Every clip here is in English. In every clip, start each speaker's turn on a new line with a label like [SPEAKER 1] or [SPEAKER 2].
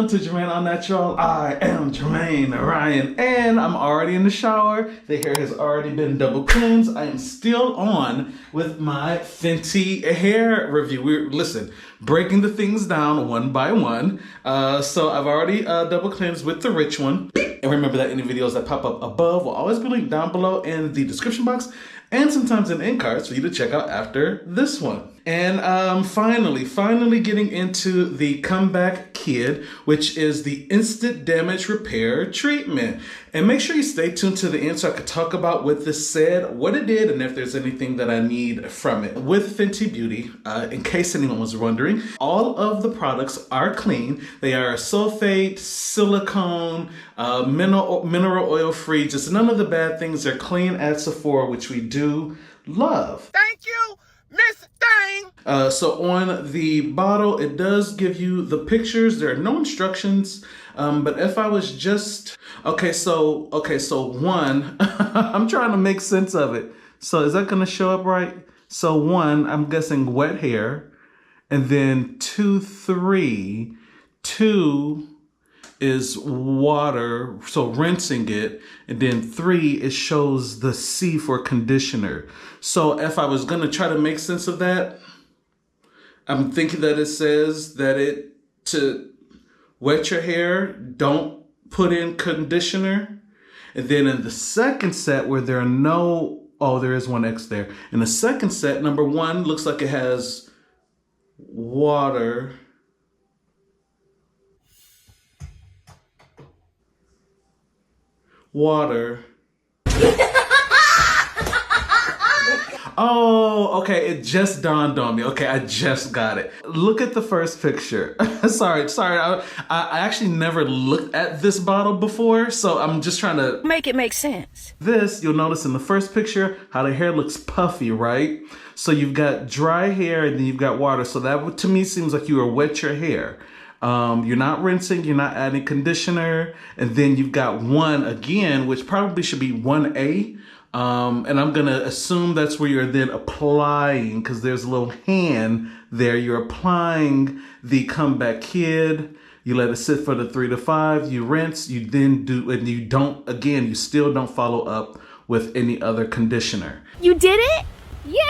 [SPEAKER 1] Welcome to JermaineAuNatural. I am Jermaine Ryan, and I'm already in the shower. The hair has already been double cleansed. I am still on with my Fenty hair review. Listen, breaking the things down one by one. So I've already double cleansed with the rich one. And remember that any videos that pop up above will always be linked down below in the description box and sometimes in end cards for you to check out after this one. And finally getting into the Comeback Kid, which is the instant damage repair treatment. And make sure you stay tuned to the end so I can talk about what this said, what it did, and if there's anything that I need from it. With Fenty Beauty, in case anyone was wondering, all of the products are clean. They are sulfate, silicone, mineral oil free, just none of the bad things. They're clean as Sephora, which we do love.
[SPEAKER 2] Thank you, Miss Thing.
[SPEAKER 1] So on the bottle, it does give you the pictures. There are no instructions. But if I was just, okay, so one, I'm trying to make sense of it. So is that going to show up right? So one, I'm guessing wet hair, and then 2, 3, 2 is water, so rinsing it, and then 3, it shows the C for conditioner. So if I was gonna try to make sense of that, I'm thinking that it says that to wet your hair, don't put in conditioner. And then in the second set where there are no, oh, there is one X there. In the second set, number 1 looks like it has water. Oh, okay, it just dawned on me. Okay, I just got it. Look at the first picture. sorry, I actually never looked at this bottle before, so I'm just trying to
[SPEAKER 3] make it make sense.
[SPEAKER 1] This, you'll notice in the first picture how the hair looks puffy, right? So you've got dry hair and then you've got water. So that to me seems like you are wet your hair. You're not rinsing, you're not adding conditioner, and then you've got 1 again, which probably should be 1A. And I'm gonna assume that's where you're then applying, because there's a little hand there. You're applying the Comeback Kid. You let it sit for the 3 to 5, you rinse, you then do, and you don't, again, you still don't follow up with any other conditioner.
[SPEAKER 3] You did it? Yay!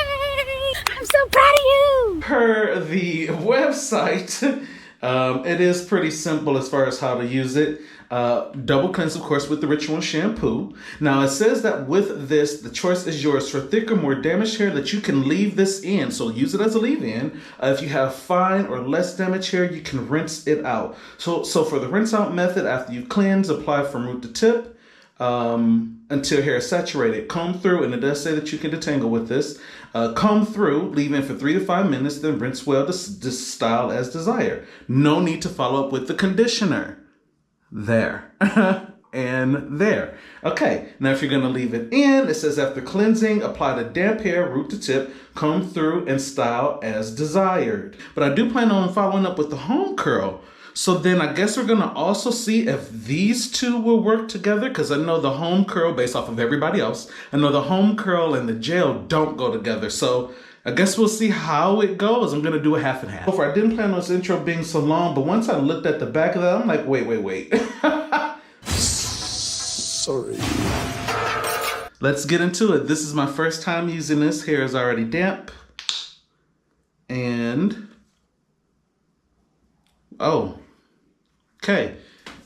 [SPEAKER 3] I'm so proud of you!
[SPEAKER 1] Per the website, it is pretty simple as far as how to use it. Double cleanse, of course, with the Ritual Shampoo. Now, it says that with this, the choice is yours. For thicker, more damaged hair, that you can leave this in. So use it as a leave-in. If you have fine or less damaged hair, you can rinse it out. So for the rinse-out method, after you cleanse, apply from root to tip until hair is saturated. Comb through, and it does say that you can detangle with this. Comb through, leave in for 3 to 5 minutes, then rinse well to style as desired. No need to follow up with the conditioner. There and there. Okay, now if you're gonna leave it in, it says after cleansing, apply to damp hair, root to tip, comb through, and style as desired. But I do plan on following up with the home curl. So then I guess we're gonna also see if these two will work together, because I know the home curl, based off of everybody else, I know the home curl and the gel don't go together. So I guess we'll see how it goes. I'm gonna do a half and half. Before, I didn't plan on this intro being so long, but once I looked at the back of that, I'm like, wait.
[SPEAKER 2] Sorry.
[SPEAKER 1] Let's get into it. This is my first time using this. Hair is already damp. And, oh, okay.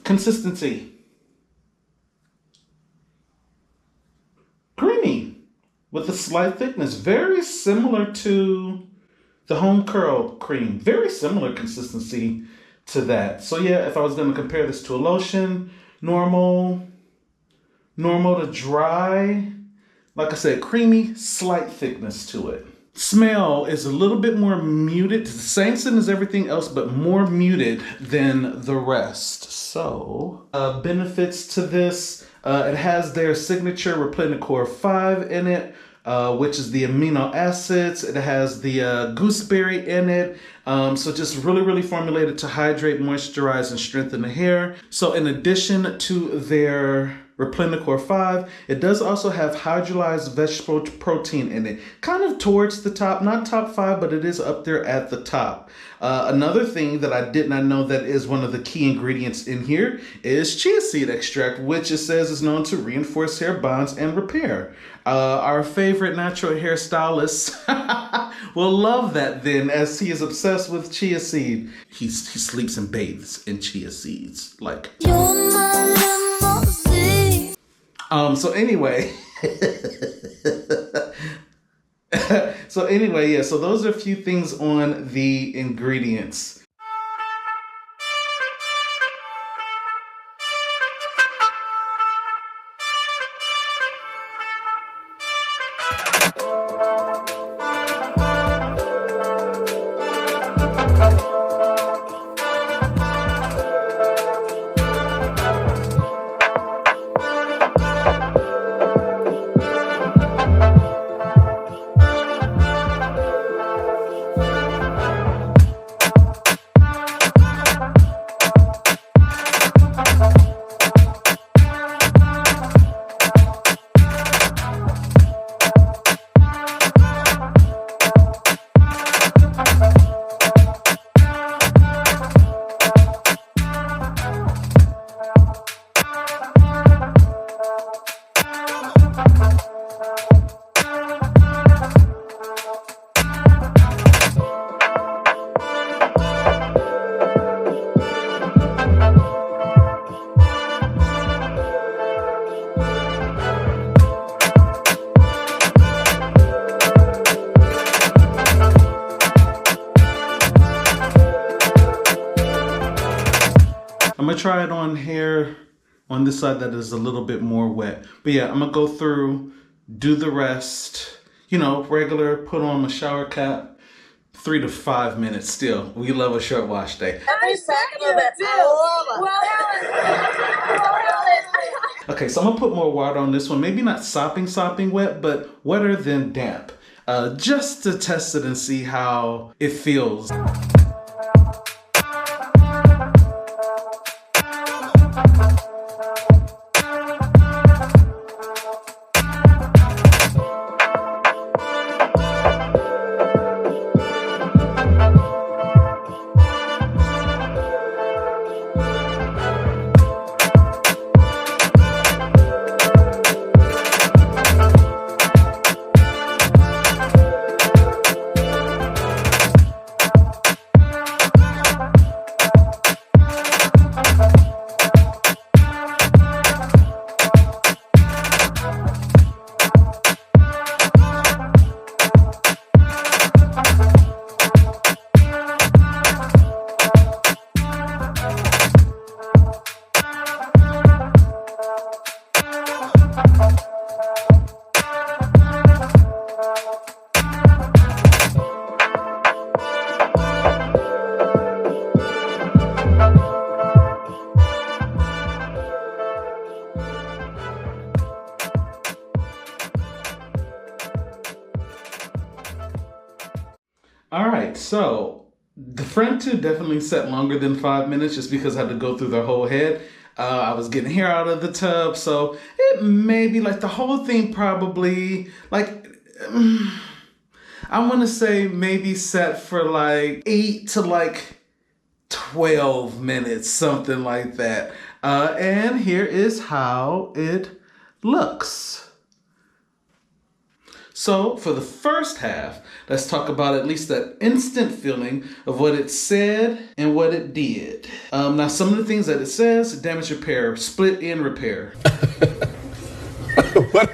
[SPEAKER 1] Consistency. Creamy. With a slight thickness, very similar to the home curl cream. Very similar consistency to that. So yeah, if I was going to compare this to a lotion, normal to dry, like I said, creamy, slight thickness to it. Smell is a little bit more muted. It's the same scent as everything else, but more muted than the rest. So benefits to this. It has their signature Replenicor 5 in it, which is the amino acids. It has the gooseberry in it. So just really formulated to hydrate, moisturize, and strengthen the hair. So in addition to their Replenicor 5. It does also have hydrolyzed vegetable protein in it. Kind of towards the top, not top 5, but it is up there at the top. Another thing that I did not know that is one of the key ingredients in here is chia seed extract, which it says is known to reinforce hair bonds and repair. Our favorite natural hairstylist will love that then, as he is obsessed with chia seed. He sleeps and bathes in chia seeds. Like. So anyway. Yeah, so those are a few things on the ingredients. I'm gonna try it on hair on this side that is a little bit more wet. But yeah, I'm gonna go through, do the rest, you know, regular, put on my shower cap, 3 to 5 minutes still. We love a short wash day.
[SPEAKER 4] Every second of it. Well,
[SPEAKER 1] Okay, so I'm gonna put more water on this one. Maybe not sopping wet, but wetter than damp. Just to test it and see how it feels. All right, so the front two definitely set longer than 5 minutes just because I had to go through the whole head. I was getting hair out of the tub, so it may be like the whole thing probably like, I want to say maybe set for like 8 to like 12 minutes, something like that. And here is how it looks. So for the first half, let's talk about at least that instant feeling of what it said and what it did. Now, some of the things that it says: damage repair, split end repair. What?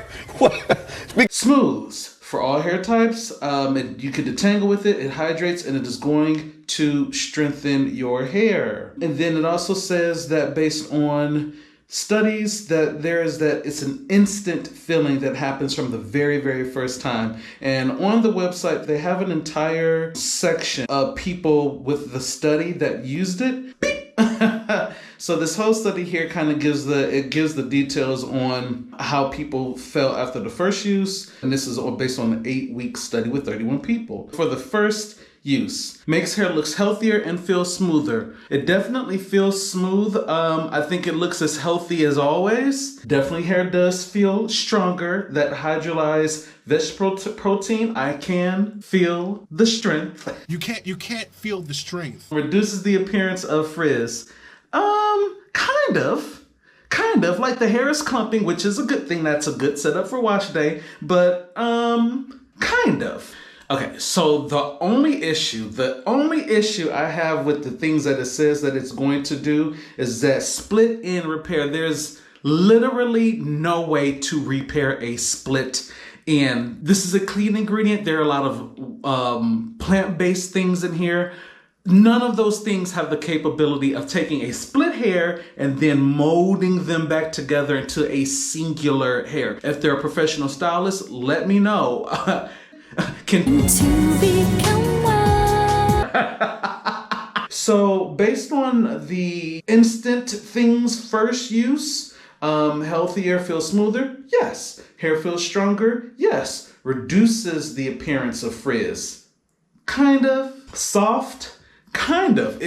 [SPEAKER 1] Smooths for all hair types. You can detangle with it. It hydrates and it is going to strengthen your hair. And then it also says that based on studies that it's an instant feeling that happens from the very, very first time. And on the website, they have an entire section of people with the study that used it. So this whole study here kind of gives the details on how people felt after the first use. And this is all based on an 8-week study with 31 people. For the first use. Makes hair looks healthier and feels smoother. It definitely feels smooth. I think it looks as healthy as always. Definitely hair does feel stronger. That hydrolyzed vegetable protein, I can feel the strength.
[SPEAKER 2] You can't feel the strength.
[SPEAKER 1] Reduces the appearance of frizz. Kind of like the hair is clumping, which is a good thing. That's a good setup for wash day, but kind of. Okay, so the only issue I have with the things that it says that it's going to do is that split end repair. There's literally no way to repair a split end. This is a clean ingredient. There are a lot of plant-based things in here. None of those things have the capability of taking a split hair and then molding them back together into a singular hair. If they're a professional stylist, let me know. So based on the instant things first use, healthier, feels smoother, yes. Hair feels stronger, yes. Reduces the appearance of frizz, kind of. Soft, kind of.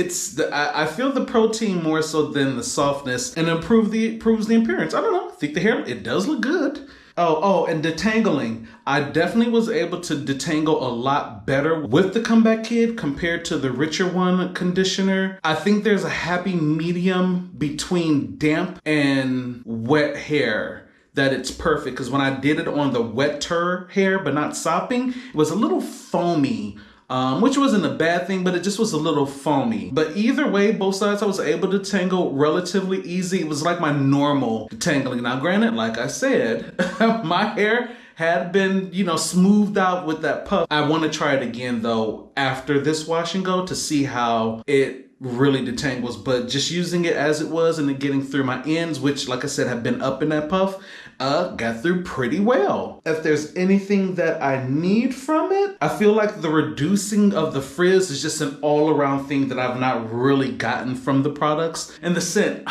[SPEAKER 1] I feel the protein more so than the softness, and improves the appearance. I don't know. I think the hair, it does look good. Oh, and detangling. I definitely was able to detangle a lot better with the Comeback Kid compared to the Richer One conditioner. I think there's a happy medium between damp and wet hair that it's perfect, because when I did it on the wetter hair but not sopping, it was a little foamy. Which wasn't a bad thing, but it just was a little foamy. But either way, both sides I was able to tangle relatively easy. It was like my normal detangling. Now granted, like I said, my hair had been, smoothed out with that puff. I want to try it again though after this wash and go to see how it really detangles, but just using it as it was and then getting through my ends, which like I said have been up in that puff, got through pretty well. If there's anything that I need from it, I feel like the reducing of the frizz is just an all-around thing that I've not really gotten from the products. And the scent,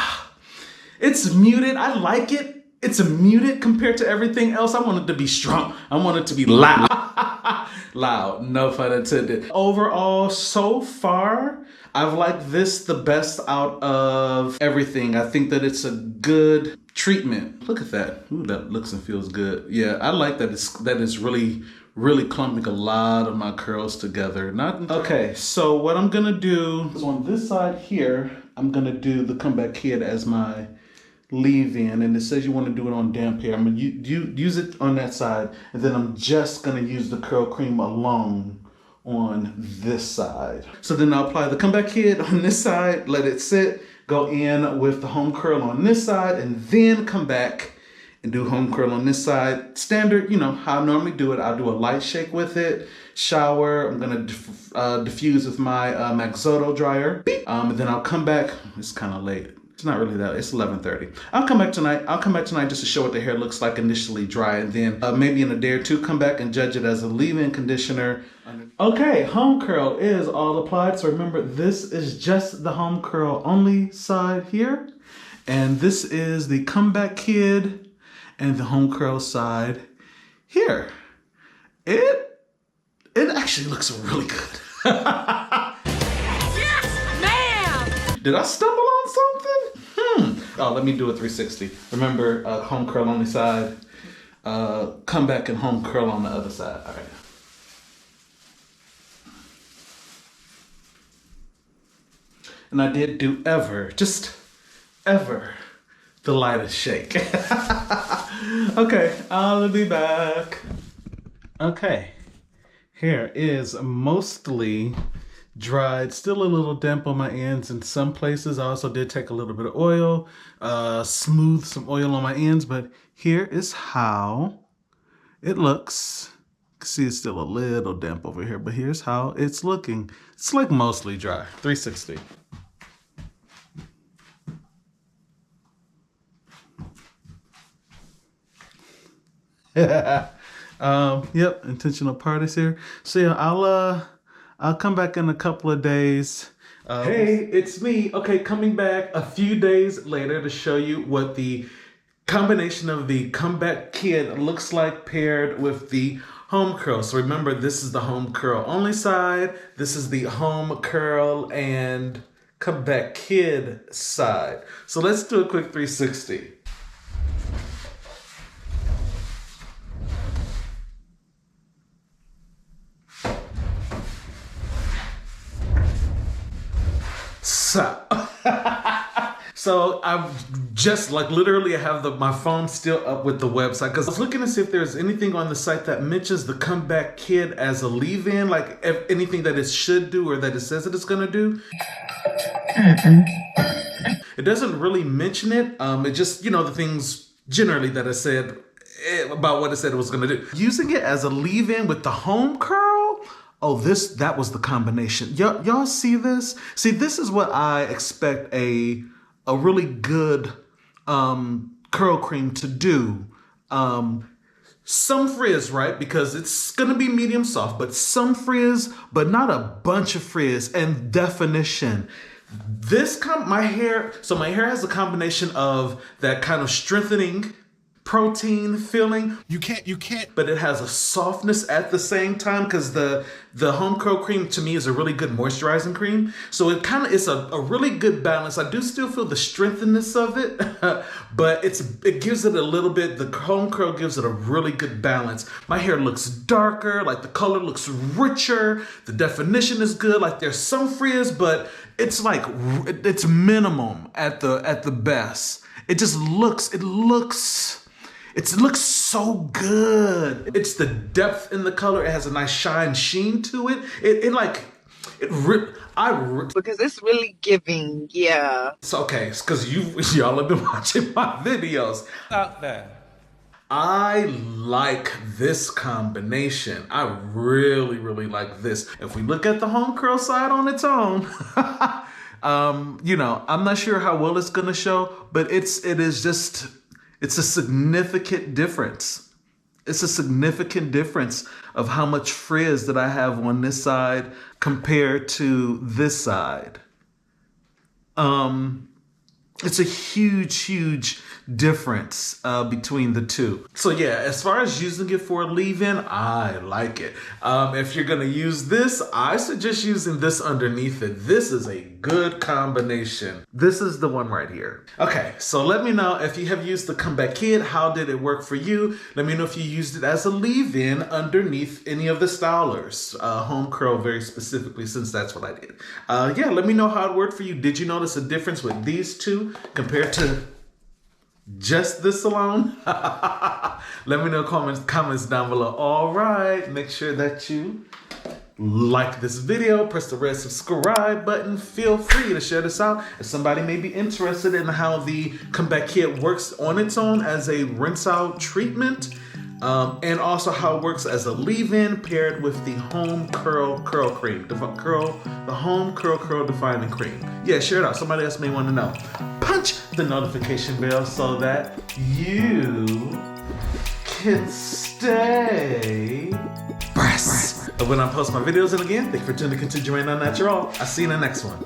[SPEAKER 1] it's muted. I like it. It's muted compared to everything else. I want it to be strong. I want it to be loud. Loud, no pun intended. Overall, so far, I've liked this the best out of everything. I think that it's a good treatment. Look at that. Ooh, that looks and feels good. Yeah, I like that it's really, really clumping a lot of my curls together. Okay, so what I'm gonna do is on this side here, I'm gonna do the Comeback Kid as my leave-in, and it says you want to do it on damp hair. I'm gonna use it on that side, and then I'm just gonna use the curl cream alone on this side. So then I'll apply the Comeback Kid on this side, let it sit, go in with the home curl on this side, and then come back and do home curl on this side. Standard, how I normally do it. I'll do a light shake with it, shower. I'm gonna diffuse with my Maxodo dryer. And then I'll come back. It's kind of late. It's not really that. It's 11:30. I'll come back tonight just to show what the hair looks like initially dry, and then maybe in a day or two come back and judge it as a leave-in conditioner. Okay, home curl is all applied. So remember, this is just the home curl only side here, and this is the Comeback Kid and the home curl side here. It actually looks really good.
[SPEAKER 4] Yes, ma'am!
[SPEAKER 1] Did I stumble on something? Oh, let me do a 360. Remember, home curl on the side, come back and home curl on the other side. All right. And I did do just ever, the lightest shake. Okay, I'll be back. Okay, hair is mostly dried, still a little damp on my ends in some places. I also did take a little bit of oil, smooth some oil on my ends, but here is how it looks. You can see it's still a little damp over here, but here's how it's looking. It's like mostly dry. 360. Yep, intentional parties here. So yeah, I'll come back in a couple of days. Hey, it's me. Okay, coming back a few days later to show you what the combination of the Comeback Kid looks like paired with the home curl. So remember, this is the home curl only side. This is the home curl and Comeback Kid side. So let's do a quick 360. So I'm just like literally I have my phone still up with the website because I was looking to see if there's anything on the site that mentions the Comeback Kid as a leave-in, like anything that it should do or that it says that it's gonna do. It doesn't really mention it. It just, the things generally that it said about what it said it was gonna do. Using it as a leave-in with the home curl. Oh, that was the combination. Y'all see this? See, this is what I expect a really good curl cream to do. Some frizz, right? Because it's gonna be medium soft, but some frizz, but not a bunch of frizz and definition. My hair has a combination of that kind of strengthening protein feeling.
[SPEAKER 2] You can't.
[SPEAKER 1] But it has a softness at the same time because the home curl cream to me is a really good moisturizing cream. So it's a really good balance. I do still feel the strengthiness of it, but it gives it a little bit, the home curl gives it a really good balance. My hair looks darker, like the color looks richer, the definition is good, like there's some frizz, but it's like, it's minimum at the best. It looks so good. It's the depth in the color. It has a nice sheen to it.
[SPEAKER 5] Because it's really giving, yeah.
[SPEAKER 1] It's okay, it's because y'all have been watching my videos.
[SPEAKER 6] Out there.
[SPEAKER 1] I like this combination. I really, really like this. If we look at the home curl side on its own, I'm not sure how well it's gonna show, but it's a significant difference. It's a significant difference of how much frizz that I have on this side compared to this side. It's a huge difference between the two. So yeah, as far as using it for a leave-in, I like it. If you're gonna use this, I suggest using this underneath it. This is a good combination. This is the one right here. Okay, so let me know if you have used the Comeback Kid. How did it work for you? Let me know if you used it as a leave-in underneath any of the stylers. Home curl very specifically, since that's what I did. Yeah, let me know how it worked for you. Did you notice a difference with these two compared to just this alone? Let me know comments down below. All right, make sure that you like this video, press the red subscribe button. Feel free to share this out if somebody may be interested in how the Comeback Kit works on its own as a rinse out treatment, and also how it works as a leave-in paired with the home curl cream, the home curl defining cream. Yeah, share it out. Somebody else may want to know. Punch the notification bell so that you can stay abreast of when I post my videos. And again, thank you for tuning in to JermaineAuNatural. I'll see you in the next one.